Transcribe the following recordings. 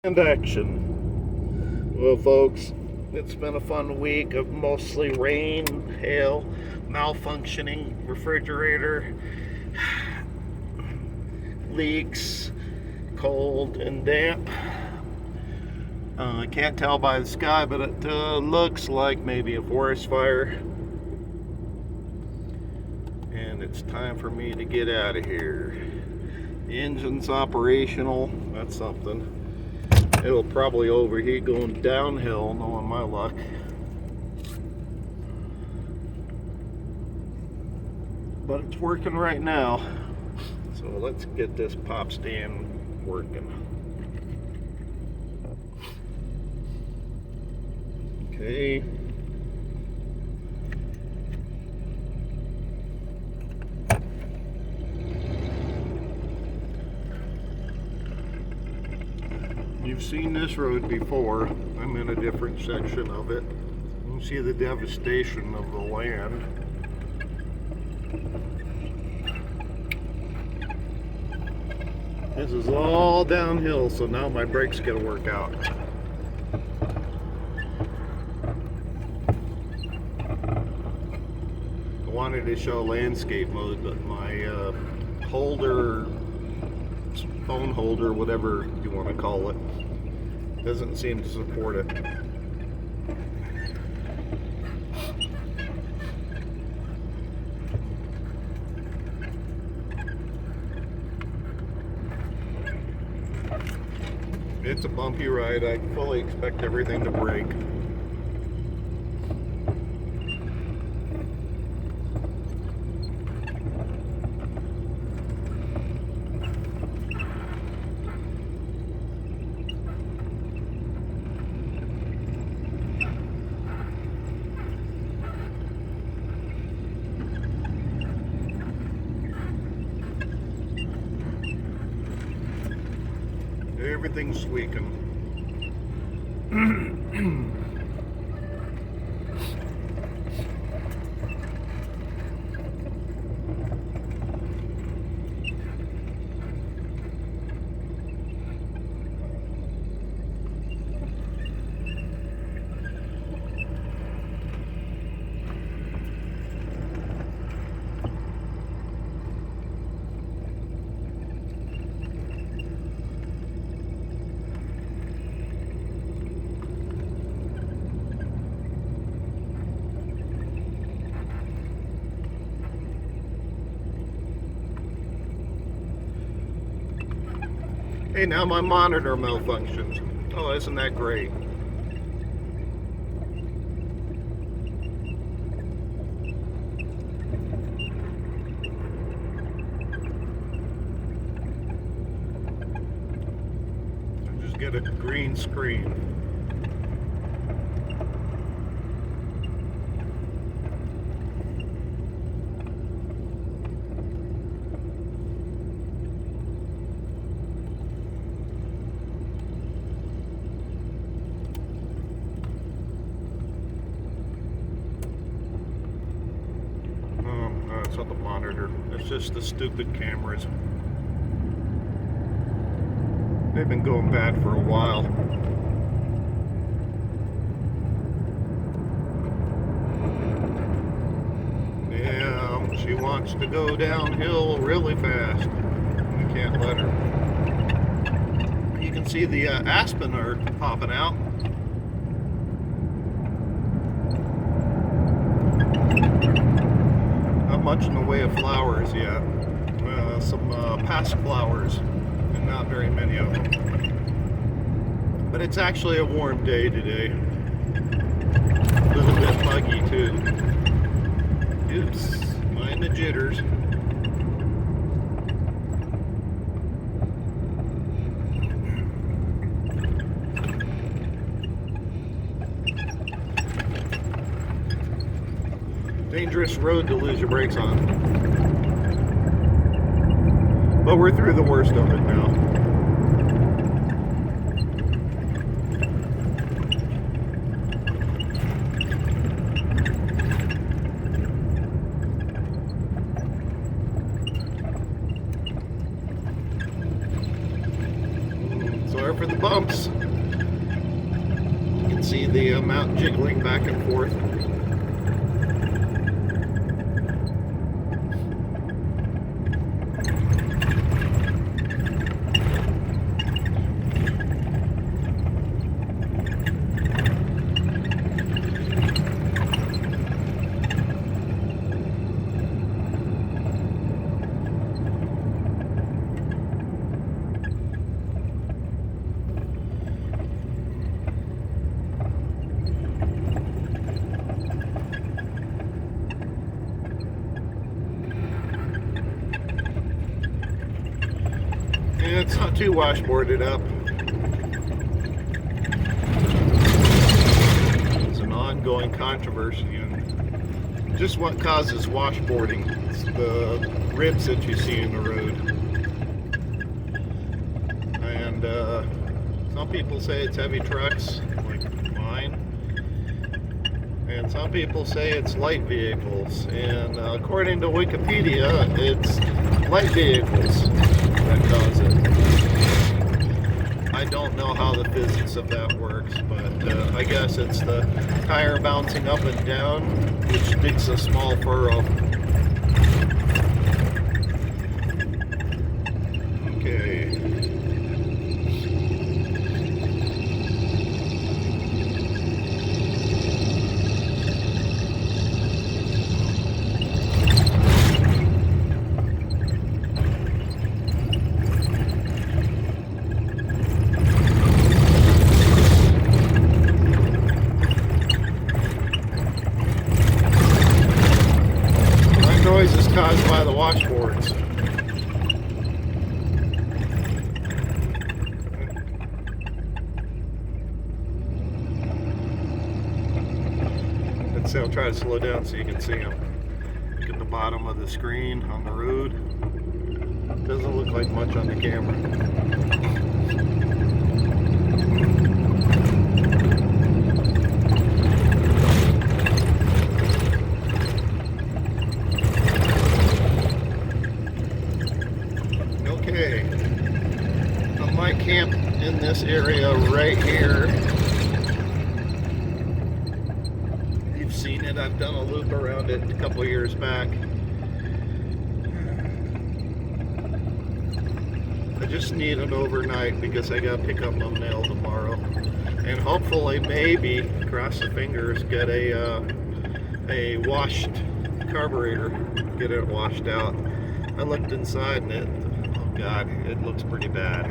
And action. Well, folks, it's been a fun week of mostly rain, hail, malfunctioning refrigerator, leaks, cold and damp. I can't tell by the sky, but it looks like maybe a forest fire. And it's time for me to get out of here. The engine's operational. That's something. It'll probably overheat going downhill, knowing my luck. But it's working right now. So let's get this pop stand working. Okay. You've seen this road before. I'm in a different section of it. You can see the devastation of the land. This is all downhill, so now my brakes gotta work out. I wanted to show landscape mode, but my holder, phone holder, whatever you want to call it, doesn't seem to support it. It's a bumpy ride. I fully expect everything to break. Everything's squeaking. Hey, now my monitor malfunctions. Oh, isn't that great? I just get a green screen. It's not the monitor, it's just the stupid cameras. They've been going bad for a while. Yeah, she wants to go downhill really fast. We can't let her. You can see the aspen are popping out. Much in the way of flowers yet. Some past flowers, and not very many of them. But it's actually a warm day today. A little bit muggy too. Oops, mind the jitters. Dangerous road to lose your brakes on. But we're through the worst of it now. Sorry for the bump. bumps. You can see the mount jiggling back and forth. It's not too washboarded up. It's an ongoing controversy, and just what causes washboarding? It's the ribs that you see in the road. And some people say it's heavy trucks, like mine. And some people say it's light vehicles. And according to Wikipedia, it's light vehicles that cause it. I don't know how the physics of that works, but I guess it's the tire bouncing up and down, which digs a small furrow. Okay. Noise is caused by the washboards. Let's see, I'll try to slow down so you can see them. Look at the bottom of the screen on the road. Doesn't look like much on the camera. Okay, I might camp in this area right here. You've seen it, I've done a loop around it a couple years back. I just need an overnight because I gotta pick up my mail tomorrow. And hopefully, maybe, cross the fingers, get a washed carburetor, get it washed out. I looked inside and it, God, it looks pretty bad.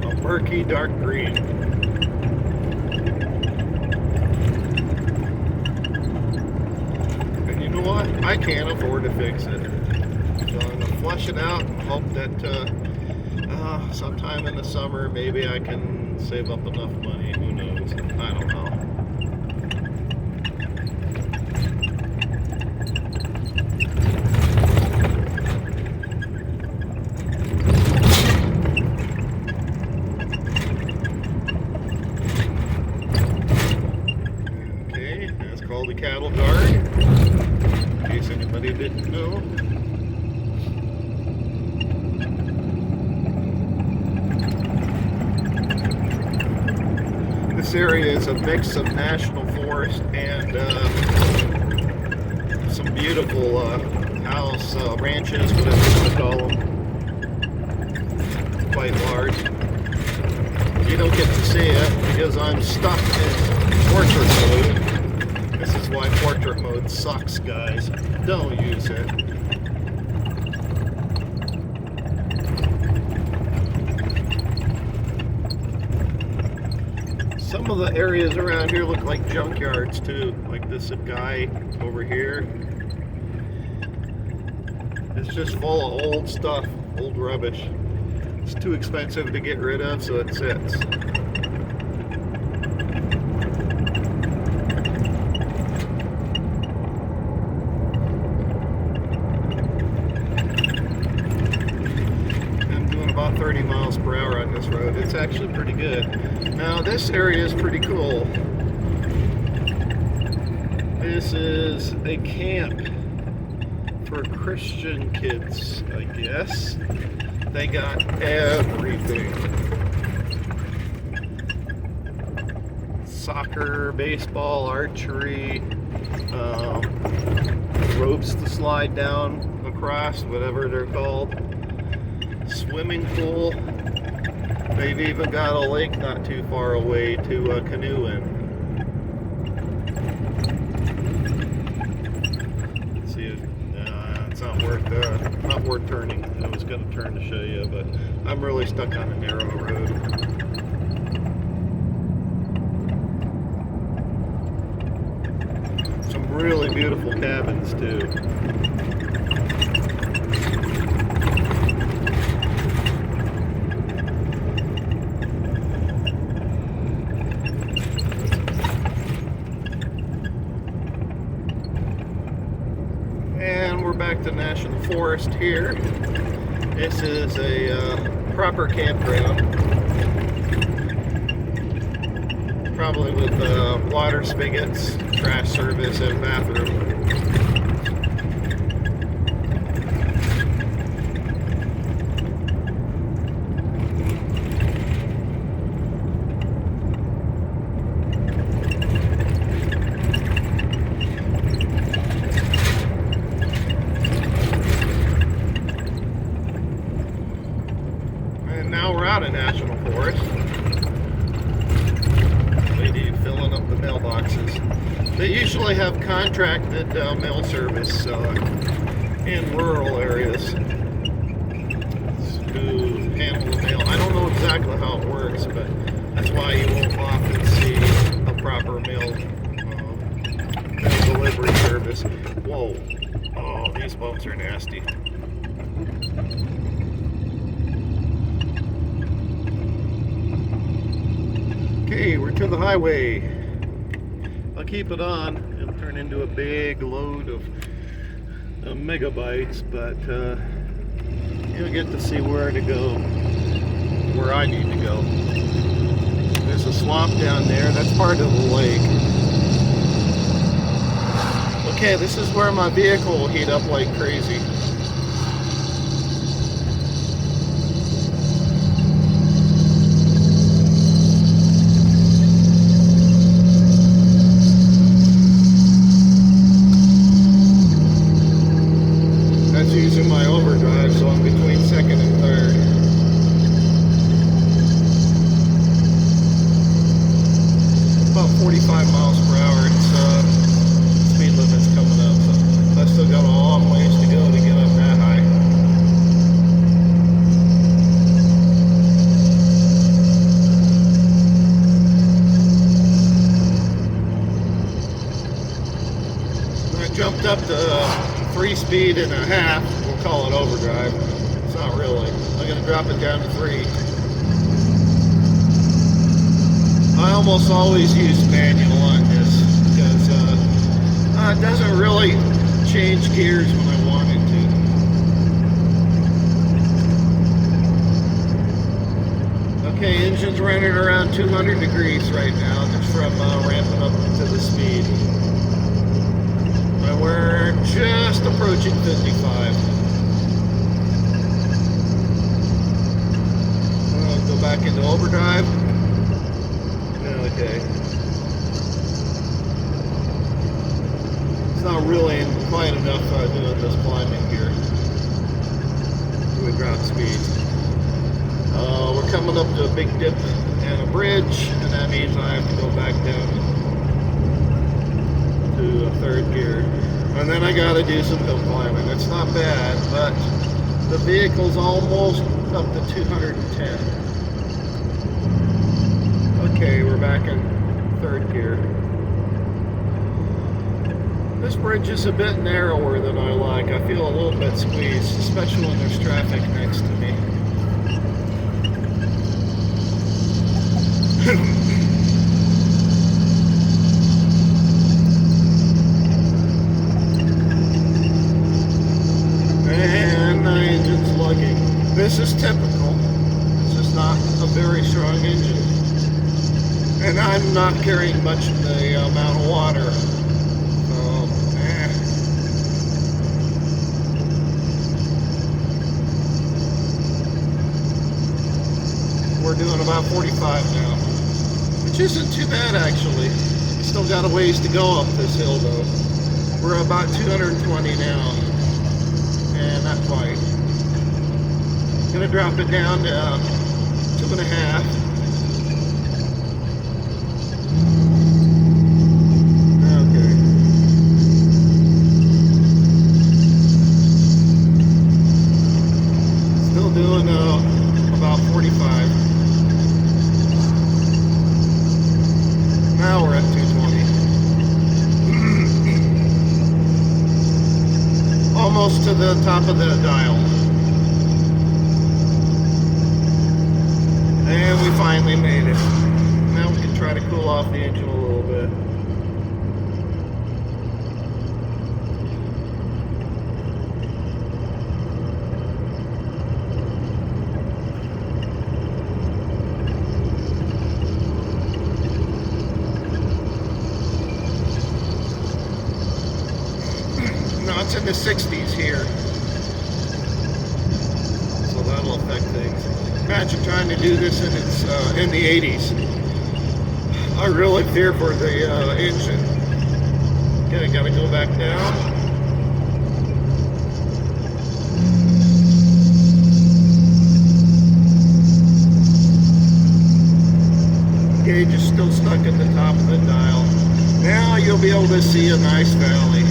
A murky dark green. And you know what? I can't afford to fix it. So I'm gonna flush it out and hope that sometime in the summer maybe I can save up enough money. Who knows? I don't know. Called the cattle guard, in case anybody didn't know. This area is a mix of national forest and some beautiful house ranches, whatever you want to call them. Quite large. You don't get to see it because I'm stuck in portrait mode. This is why portrait mode sucks, guys. Don't use it. Some of the areas around here look like junkyards too. Like this guy over here. It's just full of old stuff, old rubbish. It's too expensive to get rid of, so it sits. About 30 miles per hour on this road. It's actually pretty good. Now this area is pretty cool. This is a camp for Christian kids, I guess. They got everything. Soccer, baseball, archery, ropes to slide down across, whatever they're called. Swimming pool. They've even got a lake not too far away to canoe in. Let's see if it's not worth turning. I was going to turn to show you, but I'm really stuck on a narrow road. Some really beautiful cabins too. And we're back to National Forest here. This is a proper campground. Probably with water spigots, trash service, and bathroom. Now we're out of National Forest. Lady filling up the mailboxes. They usually have contracted mail service in rural areas to handle the mail. I don't know exactly how it works, but that's why you won't often see a proper mail delivery service. Whoa. Oh, these bumps are nasty. Okay, we're to the highway. I'll keep it on. It'll turn into a big load of megabytes, but you'll get to see where to go, where I need to go. There's a swamp down there. That's part of the lake. Okay, this is where my vehicle will heat up like crazy. Using my overdrive, so I'm between second and third. About 45 miles per hour. It's speed limit's coming up, so I still got a long ways to go to get up that high. I jumped up to 3 and a half, we'll call it overdrive. It's not really. I'm going to drop it down to 3. I almost always use manual on this because it doesn't really change gears when I want it to. Okay, engine's running around 200 degrees right now just from ramping up to the speed. We're just approaching 55. I'll go back into overdrive. Okay. It's not really quite enough doing this climbing here. We drop speed. We're coming up to a big dip and a bridge, and that means I have to go back down to a third gear. And then I gotta do some hill climbing. It's not bad, but the vehicle's almost up to 210. Okay, we're back in third gear. This bridge is a bit narrower than I like. I feel a little bit squeezed, especially when there's traffic next to me. This is typical. This is not a very strong engine. And I'm not carrying much of the amount of water. So, doing about 45 now, which isn't too bad actually. Still got a ways to go up this hill though. We're about 220 now, and not quite. Gonna drop it down to 2.5. Okay. Still doing about 45. Now we're at 220. Almost to the top of the dial. And we finally made it. Now we can try to cool off the engine a little bit. No, it's in the 60s here. So that'll affect things. Imagine trying to do this and it's in the 80s. I really fear for the engine. Okay, gotta go back down. Gauge is still stuck at the top of the dial. Now you'll be able to see a nice valley.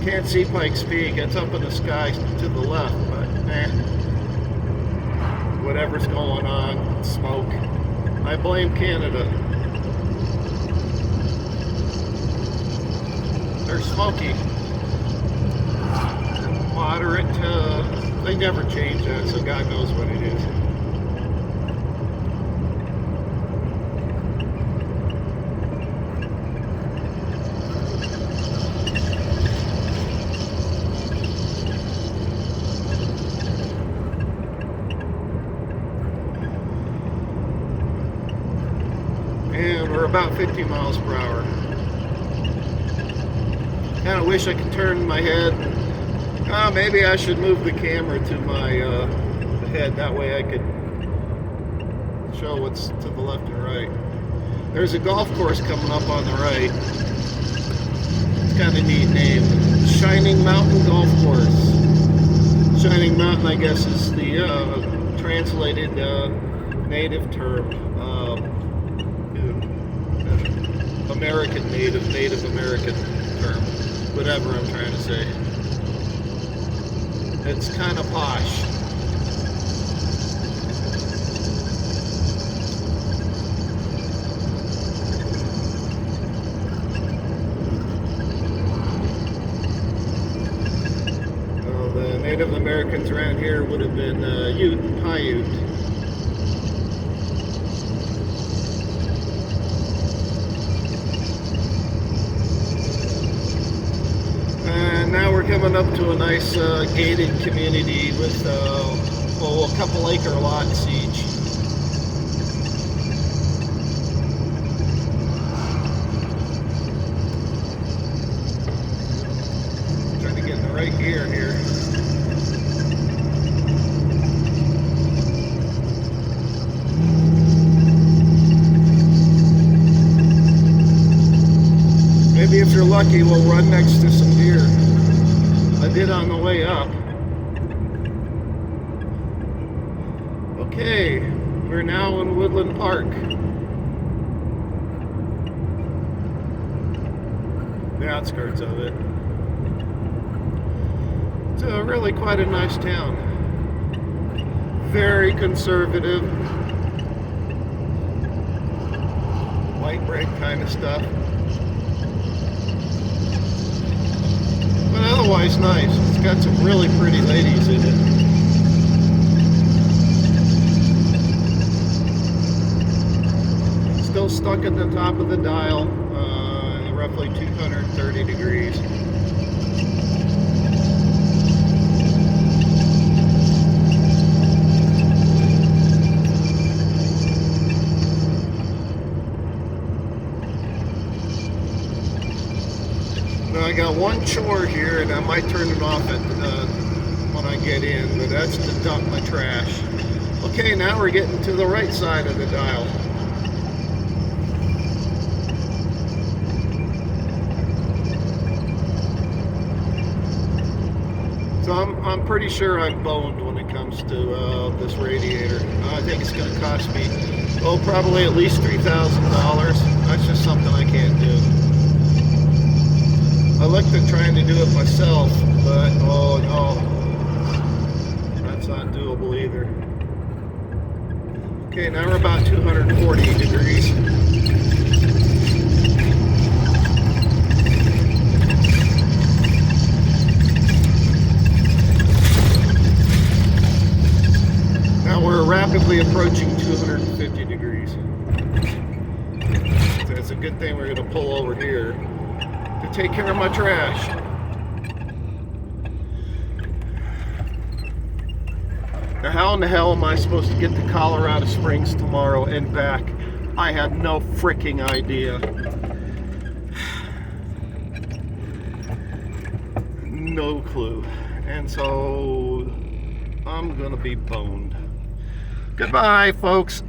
Can't see Pikes Peak. It's up in the sky to the left, but whatever's going on, smoke. I blame Canada. They're smoky. Moderate, they never change that, so God knows what it is. And we're about 50 miles per hour. Kind of wish I could turn my head. Maybe I should move the camera to my head. That way I could show what's to the left and right. There's a golf course coming up on the right. It's kind of a neat name. Shining Mountain Golf Course. Shining Mountain, I guess, is the translated native term. Native American term, whatever I'm trying to say. It's kind of posh. Well, the Native Americans around here would have been Ute and Paiute. Now we're coming up to a nice gated community with a couple acre lots each. Trying to get in the right gear here. Maybe if you're lucky, we'll run next to some deer. I did on the way up. Okay, we're now in Woodland Park. The outskirts of it. It's really quite a nice town. Very conservative. White bread kind of stuff. But otherwise nice. It's got some really pretty ladies in it. Still stuck at the top of the dial, roughly 230 degrees. Now I got one chore here, and I might turn it off at when I get in, but that's to dump my trash. Okay, now we're getting to the right side of the dial. So I'm pretty sure I'm boned when it comes to this radiator. I think it's going to cost me, oh, probably at least $3,000. That's just something I can't do. I looked at trying to do it myself, but oh no, that's not doable either. Okay, now we're about 240 degrees. Now we're rapidly approaching 250 degrees. So it's a good thing we're going to pull over here to take care of my trash. Now how in the hell am I supposed to get to Colorado Springs tomorrow and back? I had no freaking idea. No clue. And so I'm gonna be boned. Goodbye, folks.